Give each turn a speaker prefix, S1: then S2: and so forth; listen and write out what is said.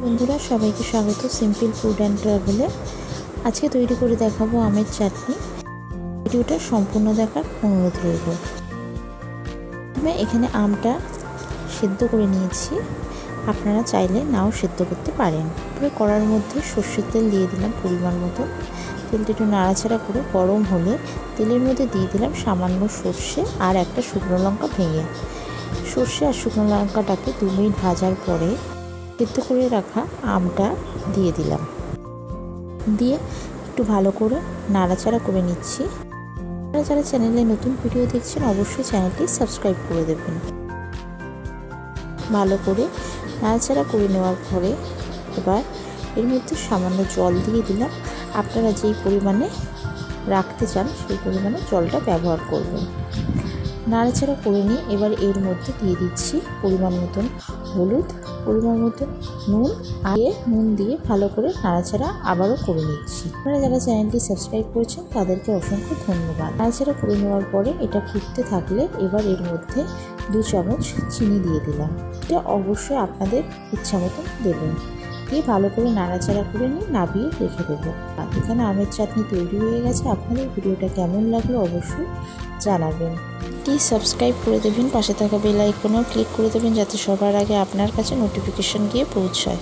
S1: বন্ধুরা সবাইকে স্বাগত সিম্পল ফুড অ্যান্ড ট্রাভেলে। আজকে তৈরি করে দেখাবো আমের চাটনি। ভিডিওটা সম্পূর্ণ দেখার অনুরোধ রইল। আমি এখানে আমটা সেদ্ধ করে নিয়েছি, আপনারা চাইলে নাও সেদ্ধ করতে পারেন। তারপরে কড়ার মধ্যে সর্ষের তেল দিয়ে দিলাম পরিমাণ মতো। তেলটা একটু নাড়াচাড়া করে গরম হলে তেলের মধ্যে দিয়ে দিলাম সামান্য সর্ষে আর একটা শুকনো লঙ্কা ভেঙে। সর্ষে আর শুকনো লঙ্কাটাকে 2 মিনিট ভাজার পরে সেদ্ধ করে রাখা আমটা দিয়ে দিলাম, দিয়ে একটু ভালো করে নাড়াচাড়া করে নিচ্ছি। আপনারা যারা চ্যানেলে নতুন ভিডিও দেখছেন অবশ্যই চ্যানেলটি সাবস্ক্রাইব করে দেবেন। ভালো করে নাড়াচাড়া করে নেওয়ার পরে এবার এর মধ্যে সামান্য জল দিয়ে দিলাম। আপনারা যেই পরিমাণে রাখতে চান সেই পরিমাণে জলটা ব্যবহার করবেন। নাড়াচাড়া করে নিয়ে এবার এর মধ্যে দিয়ে দিচ্ছি পরিমাণ মতন হলুদ, পরিমাণ মতন নুন দিয়ে ভালো করে নাড়াচাড়া আবারও করে নিচ্ছি। আপনারা যারা চ্যানেলটি সাবস্ক্রাইব করেছেন তাদেরকে অসংখ্য ধন্যবাদ। নাড়াচাড়া করে নেওয়ার পরে এটা ফুটতে থাকলে এবার এর মধ্যে 2 চামচ চিনি দিয়ে দিলাম। এটা অবশ্যই আপনাদের ইচ্ছা মতন দেবেন। দিয়ে ভালো করে নাড়াচাড়া করে নিয়ে নামিয়ে রেখে দেবো। এখানে আমের চাটনি তৈরি হয়ে গেছে। আপনাদের ভিডিওটা কেমন লাগলো অবশ্যই জানাবেন। প্লিজ সাবস্ক্রাইব করে দেবেন, পাশে থাকা বেল আইকনেও ক্লিক করে দেবেন যাতে সবার আগে আপনার কাছে নোটিফিকেশন গিয়ে পৌঁছায়।